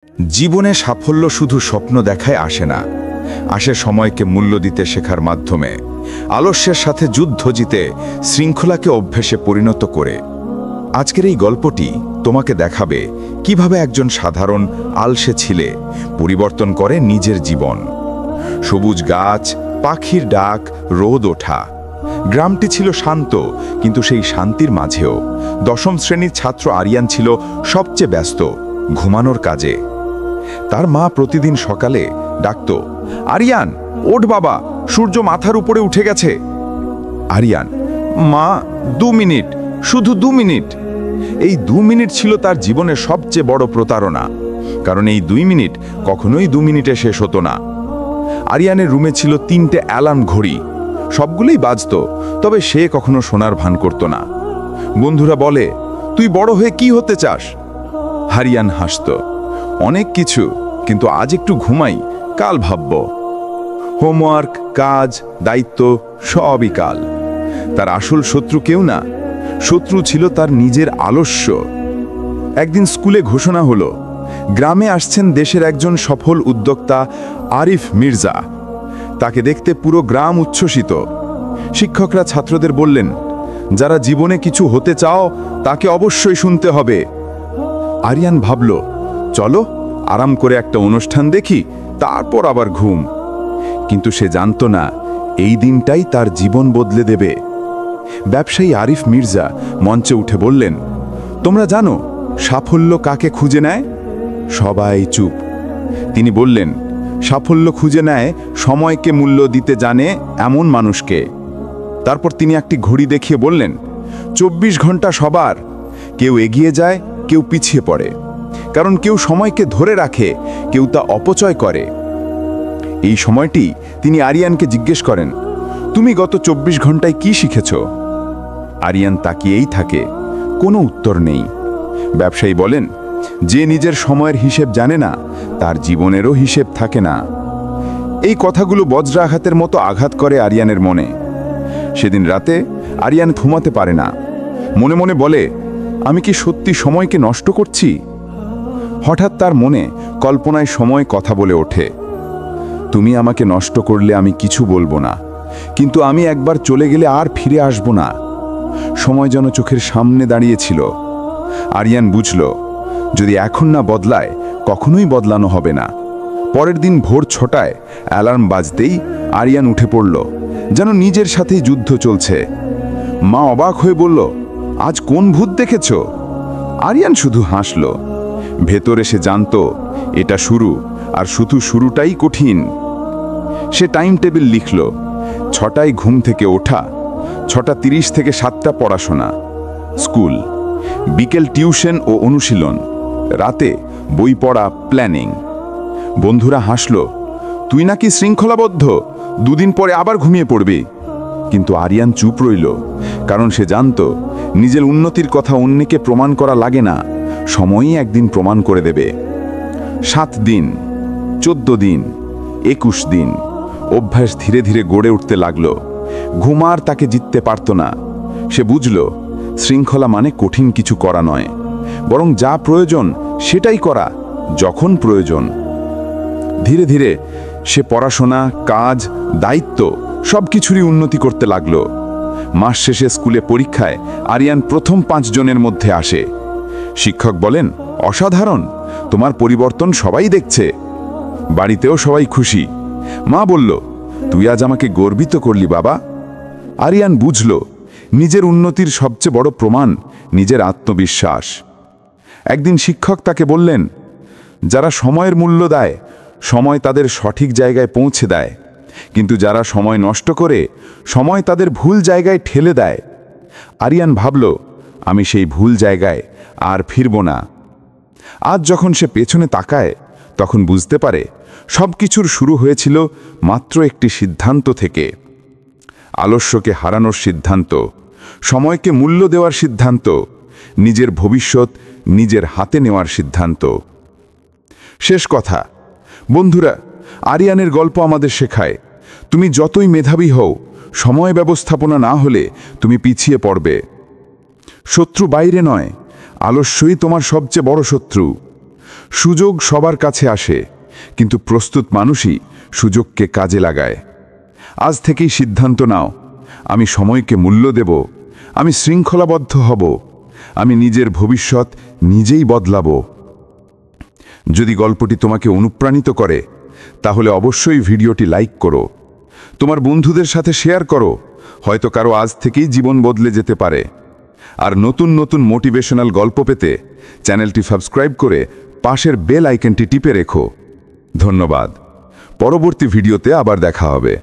জীবনে সাফল্য শুধু স্বপ্ন দেখায় আসে না, আসে সময়কে মূল্য দিতে শেখার মাধ্যমে, আলস্যের সাথে যুদ্ধ জিতে শৃঙ্খলাকে অভ্যাসে পরিণত করে। আজকের এই গল্পটি তোমাকে দেখাবে কিভাবে একজন সাধারণ আলসে ছেলে পরিবর্তন করে নিজের জীবন। সবুজ গাছ, পাখির ডাক, রোদ ওঠা। গ্রামটি ছিল শান্ত, কিন্তু সেই শান্তির মাঝেও দশম শ্রেণীর ছাত্র আরিয়ান ছিল সবচেয়ে ব্যস্ত ঘুমানোর কাজে। তার মা প্রতিদিন সকালে ডাকত, আরিয়ান ওঠ বাবা, সূর্য মাথার উপরে উঠে গেছে। আরিয়ান, মা 2 মিনিট, শুধু 2 মিনিট। এই 2 মিনিট ছিল তার জীবনের সবচেয়ে বড় প্রতারণা, কারণ এই 2 মিনিট কখনোই 2 মিনিটে শেষ হতো না। আরিয়ানের রুমে ছিল 3টে অ্যালার্ম ঘড়ি, সবগুলোই বাজত, তবে সে কখনো শোনার ভান করত না। বন্ধুরা বলে, তুই বড় হয়ে কি হতে চাস? আরিয়ান হাসত, অনেক কিছু, কিন্তু আজ একটু ঘুমাই, কাল ভাবব। হোমওয়ার্ক, কাজ, দায়িত্ব সবই কাল। তার আসল শত্রু কেউ না, শত্রু ছিল তার নিজের আলস্য। একদিন স্কুলে ঘোষণা হলো, গ্রামে আসছেন দেশের একজন সফল উদ্যোক্তা আরিফ মির্জা। তাকে দেখতে পুরো গ্রাম উচ্ছ্বসিত। শিক্ষকরা ছাত্রদের বললেন, যারা জীবনে কিছু হতে চাও তাকে অবশ্যই শুনতে হবে। আরিয়ান ভাবল, চলো আরাম করে একটা অনুষ্ঠান দেখি, তারপর আবার ঘুম। কিন্তু সে জানত না এই দিনটাই তার জীবন বদলে দেবে। ব্যবসায়ী আরিফ মির্জা মঞ্চে উঠে বললেন, তোমরা জানো সাফল্য কাকে খুঁজে নেয়? সবাই চুপ। তিনি বললেন, সাফল্য খুঁজে নেয় সময়কে মূল্য দিতে জানে এমন মানুষকে। তারপর তিনি একটি ঘড়ি দেখিয়ে বললেন, 24 ঘন্টা সবার। কেউ এগিয়ে যায়, কেউ পিছিয়ে পড়ে, কারণ কেউ সময়কে ধরে রাখে, কেউ তা অপচয় করে। এই সময়টি তিনি আরিয়ানকে জিজ্ঞেস করেন, তুমি গত 24 ঘন্টায় কি শিখেছ? আরিয়ান তাকিয়েই থাকে, কোনো উত্তর নেই। ব্যবসায়ী বলেন, যে নিজের সময়ের হিসেব জানে না, তার জীবনেরও হিসেব থাকে না। এই কথাগুলো বজ্রাঘাতের মতো আঘাত করে আরিয়ানের মনে। সেদিন রাতে আরিয়ান ঘুমাতে পারে না। মনে মনে বলে, আমি কি সত্যি সময়কে নষ্ট করছি? হঠাৎ তার মনে কল্পনায় সময় কথা বলে ওঠে, তুমি আমাকে নষ্ট করলে আমি কিছু বলবো না, কিন্তু আমি একবার চলে গেলে আর ফিরে আসব না। সময় যেন চোখের সামনে দাঁড়িয়েছিল। আরিয়ান বুঝল, যদি এখন না বদলায়, কখনোই বদলানো হবে না। পরের দিন ভোর 6টায় অ্যালার্ম বাজতেই আরিয়ান উঠে পড়ল, যেন নিজের সাথেই যুদ্ধ চলছে। মা অবাক হয়ে বলল, আজ কোন ভূত দেখেছ? আরিয়ান শুধু হাসল। ভেতরে সে জানত এটা শুরু, আর শুধু শুরুটাই কঠিন। সে টাইম টেবিল লিখল, 6টায় ঘুম থেকে ওঠা, 6:30 থেকে 7টা পড়াশোনা, স্কুল, বিকেল টিউশন ও অনুশীলন, রাতে বই পড়া, প্ল্যানিং। বন্ধুরা হাসল, তুই নাকি শৃঙ্খলাবদ্ধ, 2 দিন পরে আবার ঘুমিয়ে পড়বি। কিন্তু আরিয়ান চুপ রইল, কারণ সে জানত নিজের উন্নতির কথা অন্যকে প্রমাণ করা লাগে না, সময়ই একদিন প্রমাণ করে দেবে। 7 দিন, 14 দিন, 21 দিন, অভ্যাস ধীরে ধীরে গড়ে উঠতে লাগল। ঘুমার তাকে জিততে পারত না। সে বুঝল, শৃঙ্খলা মানে কঠিন কিছু করা নয়, বরং যা প্রয়োজন সেটাই করা, যখন প্রয়োজন। ধীরে ধীরে সে পড়াশোনা, কাজ, দায়িত্ব সবকিছুরই উন্নতি করতে লাগল। মাস শেষে স্কুলে পরীক্ষায় আরিয়ান প্রথম 5 জনের মধ্যে আসে। শিক্ষক বলেন, অসাধারণ, তোমার পরিবর্তন সবাই দেখছে। বাড়িতেও সবাই খুশি। মা বলল, তুই আজ আমাকে গর্বিত করলি বাবা। আরিয়ান বুঝল, নিজের উন্নতির সবচেয়ে বড় প্রমাণ নিজের আত্মবিশ্বাস। একদিন শিক্ষক তাকে বললেন, যারা সময়ের মূল্য দেয়, সময় তাদের সঠিক জায়গায় পৌঁছে দেয়, কিন্তু যারা সময় নষ্ট করে, সময় তাদের ভুল জায়গায় ঠেলে দেয়। আরিয়ান ভাবল, আমি সেই ভুল জায়গায় আর ফিরব না। আজ যখন সে পেছনে তাকায়, তখন বুঝতে পারে সব কিছুর শুরু হয়েছিল মাত্র একটি সিদ্ধান্ত থেকে। আলস্যকে হারানোর সিদ্ধান্ত, সময়কে মূল্য দেওয়ার সিদ্ধান্ত, নিজের ভবিষ্যৎ নিজের হাতে নেওয়ার সিদ্ধান্ত। শেষ কথা, বন্ধুরা, আরিয়ানের গল্প আমাদের শেখায়, তুমি যতই মেধাবী হও, সময় ব্যবস্থাপনা না হলে তুমি পিছিয়ে পড়বে। শত্রু বাইরে নয়, আলস্যই তোমার সবচেয়ে বড় শত্রু। সুযোগ সবার কাছে আসে, কিন্তু প্রস্তুত মানুষই সুযোগকে কাজে লাগায়। আজ থেকেই সিদ্ধান্ত নাও, আমি সময়কে মূল্য দেব, আমি শৃঙ্খলাবদ্ধ হব, আমি নিজের ভবিষ্যৎ নিজেই বদলাব। যদি গল্পটি তোমাকে অনুপ্রাণিত করে, তাহলে অবশ্যই ভিডিওটি লাইক করো, তোমার বন্ধুদের সাথে শেয়ার করো, হয়তো কারো আজ থেকেই জীবন বদলে যেতে পারে। আর নতুন নতুন মোটিভেশনাল গল্প পেতে চ্যানেলটি সাবস্ক্রাইব করে পাশের বেল আইকনটি টিপে রেখো। ধন্যবাদ। পরবর্তী ভিডিওতে আবার দেখা হবে।